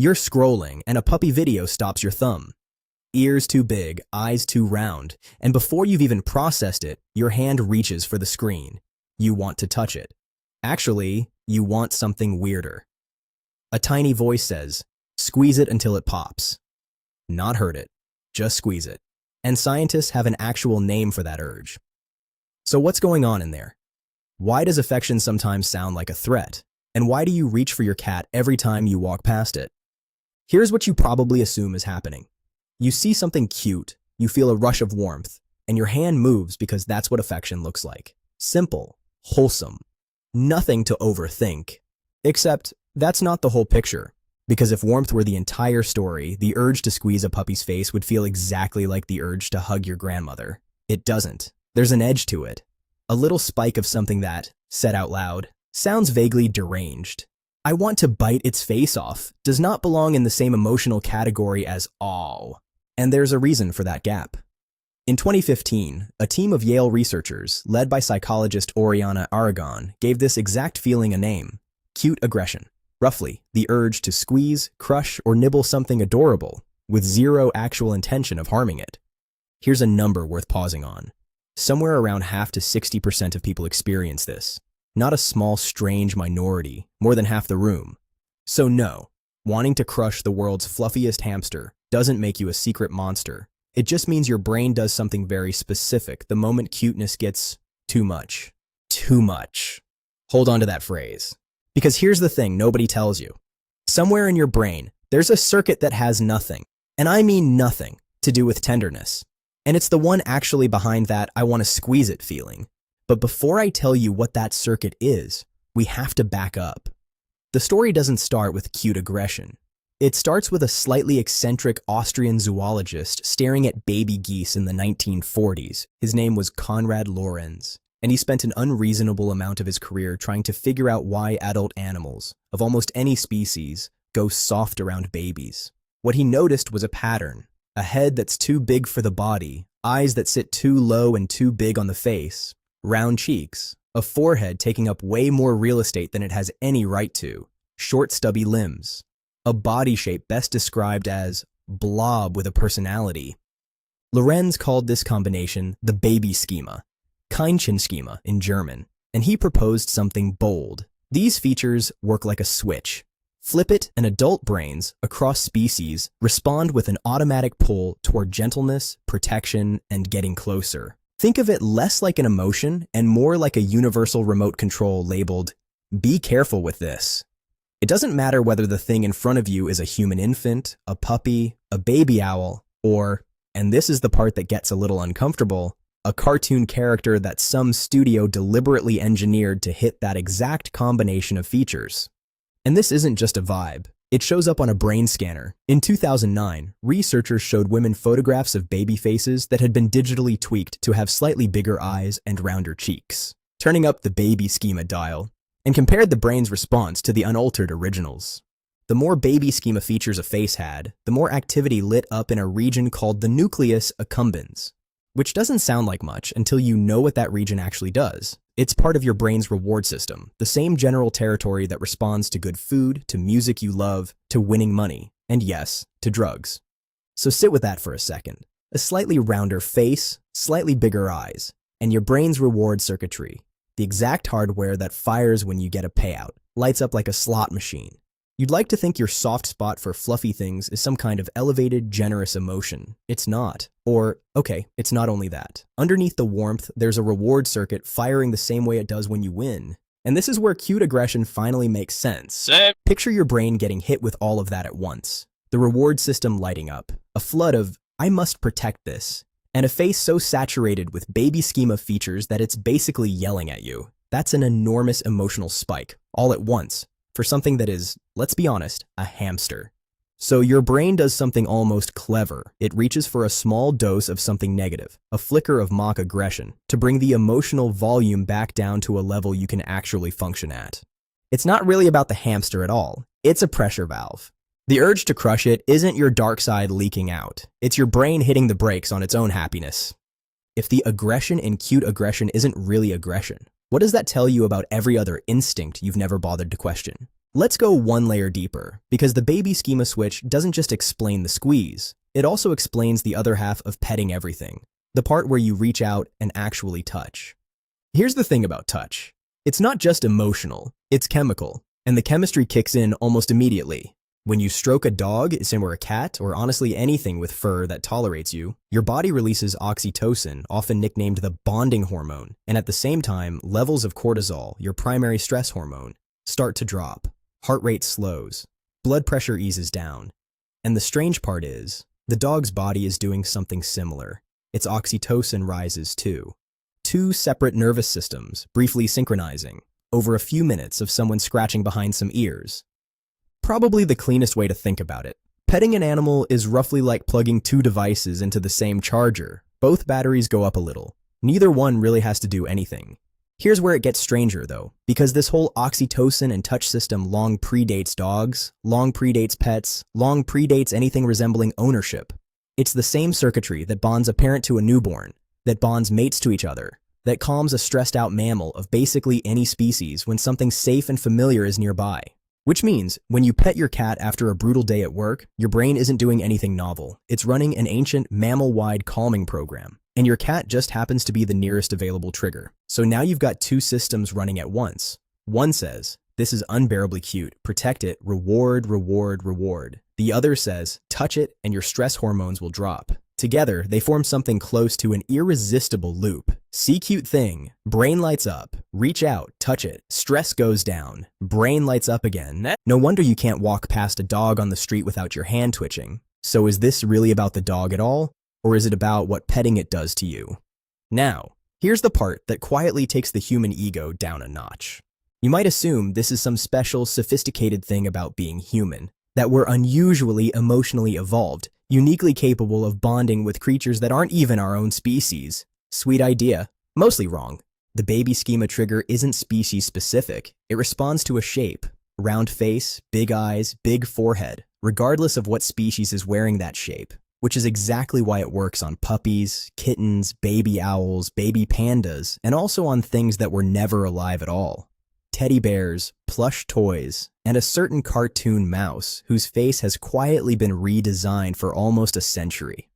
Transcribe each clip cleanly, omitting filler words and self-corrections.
You're scrolling, and a puppy video stops your thumb. Ears too big, eyes too round, and before you've even processed it, your hand reaches for the screen. You want to touch it. Actually, you want something weirder. A tiny voice says, "Squeeze it until it pops." Not hurt it, just squeeze it. And scientists have an actual name for that urge. So what's going on in there? Why does affection sometimes sound like a threat? And why do you reach for your cat every time you walk past it? Here's what you probably assume is happening. You see something cute, you feel a rush of warmth, and your hand moves because that's what affection looks like. Simple, wholesome, nothing to overthink. Except, that's not the whole picture. Because if warmth were the entire story, the urge to squeeze a puppy's face would feel exactly like the urge to hug your grandmother. It doesn't. There's an edge to it. A little spike of something that, said out loud, sounds vaguely deranged. "I want to bite its face off" does not belong in the same emotional category as awe. And there's a reason for that gap. In 2015, a team of Yale researchers, led by psychologist Oriana Aragon, gave this exact feeling a name: cute aggression. Roughly, the urge to squeeze, crush, or nibble something adorable, with zero actual intention of harming it. Here's a number worth pausing on. Somewhere around half to 60% of people experience this. Not a small, strange minority, more than half the room. So no, wanting to crush the world's fluffiest hamster doesn't make you a secret monster. It just means your brain does something very specific the moment cuteness gets too much. Too much. Hold on to that phrase. Because here's the thing nobody tells you. Somewhere in your brain, there's a circuit that has nothing, and I mean nothing, to do with tenderness. And it's the one actually behind that "I want to squeeze it" feeling. But before I tell you what that circuit is, we have to back up. The story doesn't start with cute aggression. It starts with a slightly eccentric Austrian zoologist staring at baby geese in the 1940s. His name was Konrad Lorenz, and he spent an unreasonable amount of his career trying to figure out why adult animals, of almost any species, go soft around babies. What he noticed was a pattern: a head that's too big for the body, eyes that sit too low and too big on the face, round cheeks, a forehead taking up way more real estate than it has any right to, short stubby limbs, a body shape best described as blob with a personality. Lorenz called this combination the baby schema, kitten schema in German, and he proposed something bold. These features work like a switch. Flip it, and adult brains, across species, respond with an automatic pull toward gentleness, protection, and getting closer. Think of it less like an emotion and more like a universal remote control labeled, "Be careful with this." It doesn't matter whether the thing in front of you is a human infant, a puppy, a baby owl, or, and this is the part that gets a little uncomfortable, a cartoon character that some studio deliberately engineered to hit that exact combination of features. And this isn't just a vibe. It shows up on a brain scanner. In 2009, researchers showed women photographs of baby faces that had been digitally tweaked to have slightly bigger eyes and rounder cheeks, turning up the baby schema dial, and compared the brain's response to the unaltered originals. The more baby schema features a face had, the more activity lit up in a region called the nucleus accumbens, which doesn't sound like much until you know what that region actually does. It's part of your brain's reward system, the same general territory that responds to good food, to music you love, to winning money, and yes, to drugs. So sit with that for a second. A slightly rounder face, slightly bigger eyes, and your brain's reward circuitry, the exact hardware that fires when you get a payout, lights up like a slot machine. You'd like to think your soft spot for fluffy things is some kind of elevated, generous emotion. It's not. Or, okay, it's not only that. Underneath the warmth, there's a reward circuit firing the same way it does when you win. And this is where cute aggression finally makes sense. Picture your brain getting hit with all of that at once. The reward system lighting up. A flood of, "I must protect this." And a face so saturated with baby schema features that it's basically yelling at you. That's an enormous emotional spike, all at once, for something that is, let's be honest, a hamster. So your brain does something almost clever. It reaches for a small dose of something negative, a flicker of mock aggression, to bring the emotional volume back down to a level you can actually function at. It's not really about the hamster at all. It's a pressure valve. The urge to crush it isn't your dark side leaking out. It's your brain hitting the brakes on its own happiness. If the aggression in cute aggression isn't really aggression, what does that tell you about every other instinct you've never bothered to question? Let's go one layer deeper, because the baby schema switch doesn't just explain the squeeze, it also explains the other half of petting everything, the part where you reach out and actually touch. Here's the thing about touch. It's not just emotional, it's chemical, and the chemistry kicks in almost immediately. When you stroke a dog, or a cat, or honestly anything with fur that tolerates you, your body releases oxytocin, often nicknamed the bonding hormone, and at the same time, levels of cortisol, your primary stress hormone, start to drop. Heart rate slows, blood pressure eases down. And the strange part is, the dog's body is doing something similar. Its oxytocin rises too. Two separate nervous systems, briefly synchronizing, over a few minutes of someone scratching behind some ears. Probably the cleanest way to think about it. Petting an animal is roughly like plugging two devices into the same charger. Both batteries go up a little. Neither one really has to do anything. Here's where it gets stranger though, because this whole oxytocin and touch system long predates dogs, long predates pets, long predates anything resembling ownership. It's the same circuitry that bonds a parent to a newborn, that bonds mates to each other, that calms a stressed out mammal of basically any species when something safe and familiar is nearby. Which means, when you pet your cat after a brutal day at work, your brain isn't doing anything novel. It's running an ancient, mammal-wide calming program. And your cat just happens to be the nearest available trigger. So now you've got two systems running at once. One says, this is unbearably cute, protect it, reward, reward, reward. The other says, touch it and your stress hormones will drop. Together, they form something close to an irresistible loop. See cute thing, brain lights up, reach out, touch it, stress goes down, brain lights up again. No wonder you can't walk past a dog on the street without your hand twitching. So is this really about the dog at all? Or is it about what petting it does to you? Now, here's the part that quietly takes the human ego down a notch. You might assume this is some special, sophisticated thing about being human, that we're unusually emotionally evolved, uniquely capable of bonding with creatures that aren't even our own species. Sweet idea. Mostly wrong. The baby schema trigger isn't species specific. It responds to a shape. Round face, big eyes, big forehead, regardless of what species is wearing that shape. Which is exactly why it works on puppies, kittens, baby owls, baby pandas, and also on things that were never alive at all. Teddy bears, plush toys, and a certain cartoon mouse whose face has quietly been redesigned for almost a century.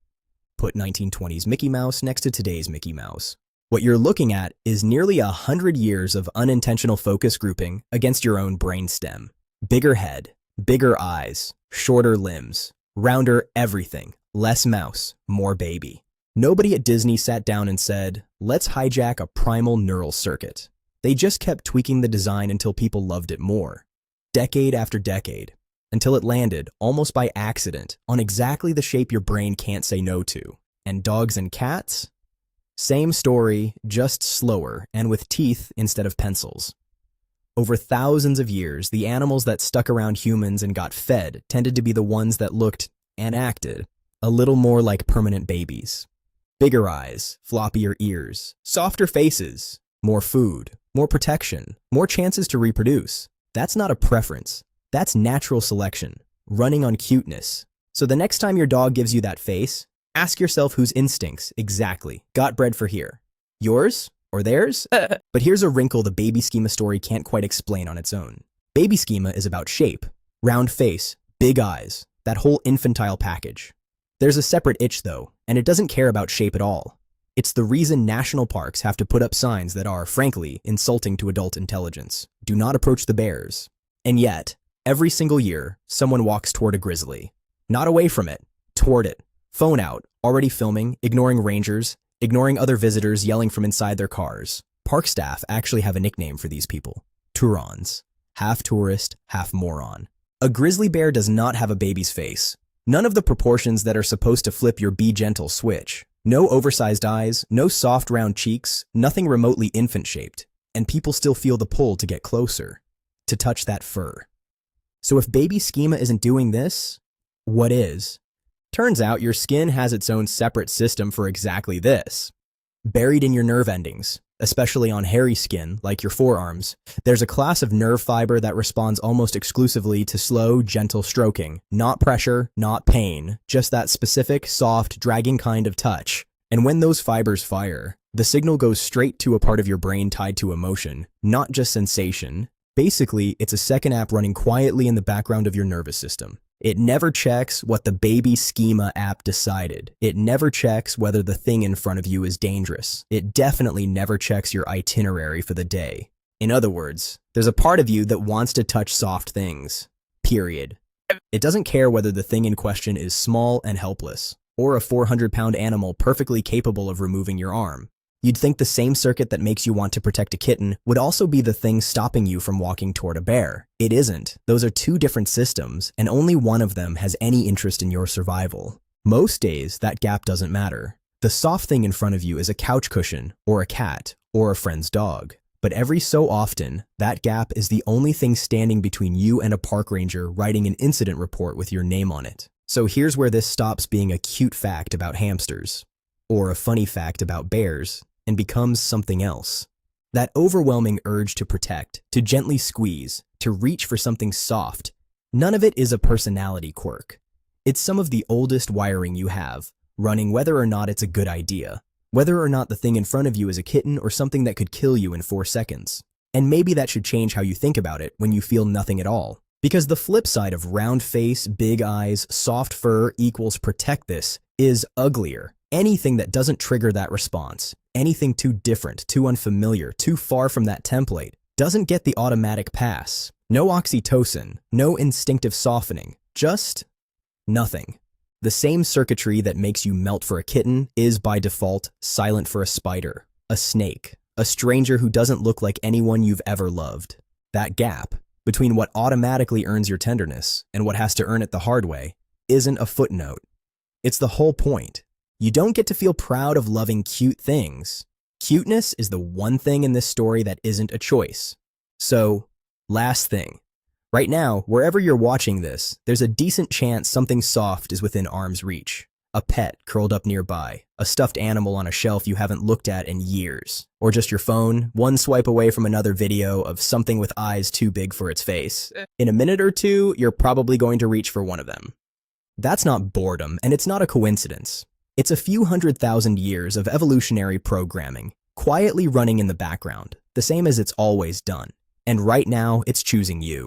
Put 1920s Mickey Mouse next to today's Mickey Mouse. What you're looking at is nearly 100 years of unintentional focus grouping against your own brainstem. Bigger head, bigger eyes, shorter limbs, rounder everything. Less mouse, more baby. Nobody at Disney sat down and said, let's hijack a primal neural circuit. They just kept tweaking the design until people loved it more. Decade after decade, until it landed, almost by accident, on exactly the shape your brain can't say no to. And dogs and cats? Same story, just slower, and with teeth instead of pencils. Over thousands of years, the animals that stuck around humans and got fed tended to be the ones that looked and acted a little more like permanent babies. Bigger eyes, floppier ears, softer faces, more food, more protection, more chances to reproduce. That's not a preference. That's natural selection, running on cuteness. So the next time your dog gives you that face, ask yourself whose instincts exactly got bred for here. Yours or theirs? But here's a wrinkle the baby schema story can't quite explain on its own. Baby schema is about shape, round face, big eyes, that whole infantile package. There's a separate itch though, and it doesn't care about shape at all. It's the reason national parks have to put up signs that are, frankly, insulting to adult intelligence. Do not approach the bears. And yet, every single year, someone walks toward a grizzly. Not away from it, toward it. Phone out, already filming, ignoring rangers, ignoring other visitors yelling from inside their cars. Park staff actually have a nickname for these people. Turons. Half tourist, half moron. A grizzly bear does not have a baby's face. None of the proportions that are supposed to flip your be gentle switch. No oversized eyes, no soft round cheeks, nothing remotely infant-shaped. And people still feel the pull to get closer, to touch that fur. So if baby schema isn't doing this, what is? Turns out your skin has its own separate system for exactly this. Buried in your nerve endings, especially on hairy skin like your forearms, there's a class of nerve fiber that responds almost exclusively to slow, gentle stroking. Not pressure, not pain, just that specific, soft, dragging kind of touch. And when those fibers fire, the signal goes straight to a part of your brain tied to emotion, not just sensation. Basically, it's a second app running quietly in the background of your nervous system. It never checks what the baby schema app decided. It never checks whether the thing in front of you is dangerous. It definitely never checks your itinerary for the day. In other words, there's a part of you that wants to touch soft things. Period. It doesn't care whether the thing in question is small and helpless, or a 400-pound animal perfectly capable of removing your arm. You'd think the same circuit that makes you want to protect a kitten would also be the thing stopping you from walking toward a bear. It isn't. Those are two different systems, and only one of them has any interest in your survival. Most days, that gap doesn't matter. The soft thing in front of you is a couch cushion, or a cat, or a friend's dog. But every so often, that gap is the only thing standing between you and a park ranger writing an incident report with your name on it. So here's where this stops being a cute fact about hamsters, or a funny fact about bears, and becomes something else. That overwhelming urge to protect, to gently squeeze, to reach for something soft, none of it is a personality quirk. It's some of the oldest wiring you have, running whether or not it's a good idea, whether or not the thing in front of you is a kitten or something that could kill you in 4 seconds. And maybe that should change how you think about it when you feel nothing at all. Because the flip side of round face, big eyes, soft fur equals protect this is uglier. Anything that doesn't trigger that response, anything too different, too unfamiliar, too far from that template, doesn't get the automatic pass. No oxytocin, no instinctive softening, just nothing. The same circuitry that makes you melt for a kitten is by default silent for a spider, a snake, a stranger who doesn't look like anyone you've ever loved. That gap between what automatically earns your tenderness and what has to earn it the hard way isn't a footnote. It's the whole point. You don't get to feel proud of loving cute things. Cuteness is the one thing in this story that isn't a choice. So, last thing. Right now, wherever you're watching this, there's a decent chance something soft is within arm's reach. A pet curled up nearby, a stuffed animal on a shelf you haven't looked at in years, or just your phone, one swipe away from another video of something with eyes too big for its face. In a minute or two, you're probably going to reach for one of them. That's not boredom, and it's not a coincidence. It's a few 100,000 years of evolutionary programming, quietly running in the background, the same as it's always done. And right now, it's choosing you.